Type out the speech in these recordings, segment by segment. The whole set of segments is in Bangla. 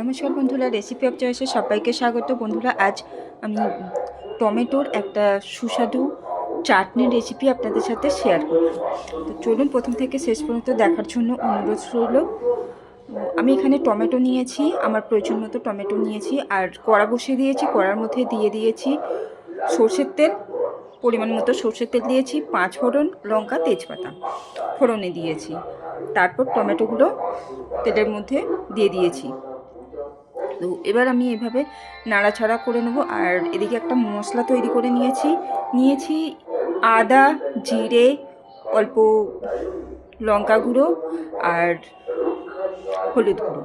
নমস্কার বন্ধুরা, রেসিপি অফ চয়েসে সবাইকে স্বাগত। বন্ধুরা, আজ আমি টমেটোর একটা সুস্বাদু চাটনির রেসিপি আপনাদের সাথে শেয়ার করব। তো চলুন প্রথম থেকে শেষ পর্যন্ত দেখার জন্য অনুরোধ রইল। আমি এখানে টমেটো নিয়েছি, আমার প্রয়োজন মতো টমেটো নিয়েছি, আর কড়া বসিয়ে দিয়েছি। কড়ার মধ্যে দিয়ে দিয়েছি সর্ষের তেল, পরিমাণ মতো সর্ষের তেল দিয়েছি, 5 ফোড়ন, লঙ্কা, তেজপাতা ফোড়নে দিয়েছি। তারপর টমেটোগুলো তেলের মধ্যে দিয়ে দিয়েছি। তো এবার আমি এভাবে নাড়াচাড়া করে নেব। আর এদিকে একটা মশলা তৈরি করে নিয়েছি আদা, জিরে, অল্প লঙ্কা গুঁড়ো আর হলুদ গুঁড়ো।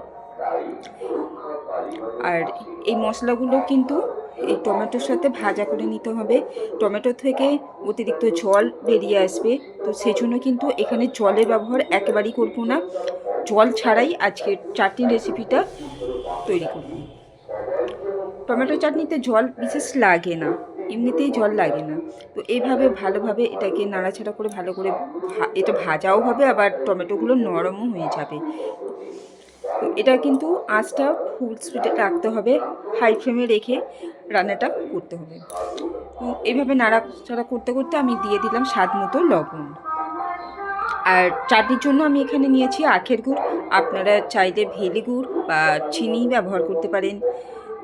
আর এই মশলাগুলো কিন্তু এই টমেটোর সাথে ভাজা করে নিতে হবে। টমেটো থেকে অতিরিক্ত জল বেরিয়ে আসবে, তো সেই জন্য কিন্তু এখানে জলের ব্যবহার একেবারেই করব না। জল ছাড়াই আজকের চাটনির রেসিপিটা তৈরি করব। টমেটো চাটনিতে জল বিশেষ লাগে না, এমনিতেই জল লাগে না। তো এইভাবে ভালোভাবে এটাকে নাড়াচাড়া করে ভালো করে এটা ভাজাও হবে, আবার টমেটোগুলো নরমও হয়ে যাবে। তো এটা কিন্তু আঁচটা ফুল স্পিডে রাখতে হবে, হাই ফ্লেমে রেখে রান্নাটা করতে হবে। তো এইভাবে নাড়াচাড়া করতে করতে আমি দিয়ে দিলাম স্বাদ মতো লবণ। আর চাটনির জন্য আমি এখানে নিয়েছি আখের গুড়। আপনারা চাইলে ভেলি গুড় বা চিনি ব্যবহার করতে পারেন।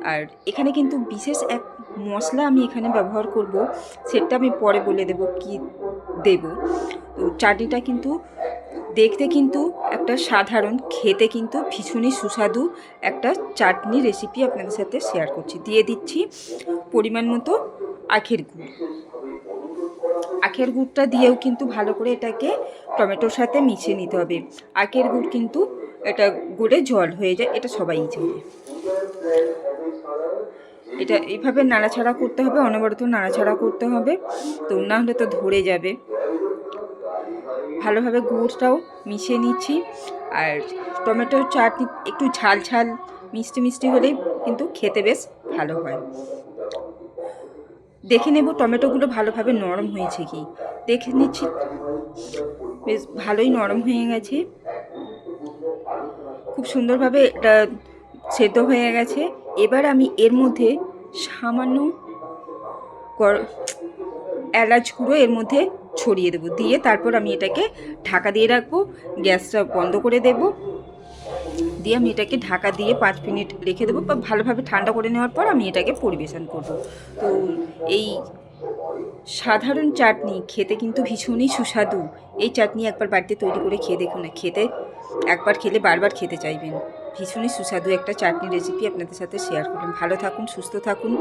আর এখানে কিন্তু বিশেষ এক মশলা আমি এখানে ব্যবহার করব, সেটা আমি পরে বলে দেব কি দেব। তো চাটনিটা কিন্তু দেখতে কিন্তু একটা সাধারণ, খেতে কিন্তু ভীষণই সুস্বাদু একটা চাটনি রেসিপি আপনাদের সাথে শেয়ার করছি। দিয়ে দিচ্ছি পরিমাণ মতো আখের গুড়। আখের গুড়টা দিয়েও কিন্তু ভালো করে এটাকে টমেটোর সাথে মিশিয়ে নিতে হবে। আখের গুড় কিন্তু এটা গুড়ে জল হয়ে যায়, এটা সবাই জানে। এটা এইভাবে নাড়াচাড়া করতে হবে, অনবরত নাড়াচাড়া করতে হবে, তো না হলে তো ধরে যাবে। ভালোভাবে গুড়টাও মিশিয়ে নিচ্ছি। আর টমেটোর চাটনি একটু ঝাল ঝাল মিষ্টি মিষ্টি হলেই কিন্তু খেতে বেশ ভালো হয়। দেখে নেব টমেটোগুলো ভালোভাবে নরম হয়েছে কি, দেখে নিচ্ছি। বেশ ভালোই নরম হয়ে গেছে, খুব সুন্দরভাবে এটা সেদ্ধ হয়ে গেছে। এবার আমি এর মধ্যে সামান্য এলাচ গুঁড়ো এর মধ্যে ছড়িয়ে দেবো, দিয়ে তারপর আমি এটাকে ঢাকা দিয়ে রাখবো। গ্যাসটা বন্ধ করে দেব, দিয়ে আমি এটাকে ঢাকা দিয়ে 5 মিনিট রেখে দেবো, বা ভালোভাবে ঠান্ডা করে নেওয়ার পর আমি এটাকে পরিবেশন করব। তো এই সাধারণ চাটনি খেতে কিন্তু ভীষণই সুস্বাদু। এই চাটনি একবার বাড়িতে তৈরি করে খেয়ে দেখুন না, খেতে একবার খেলে বারবার খেতে চাইবেন। ভীষণই সুস্বাদু একটা চাটনি রেসিপি আপনাদের সাথে শেয়ার করলাম। ভালো থাকুন, সুস্থ থাকুন।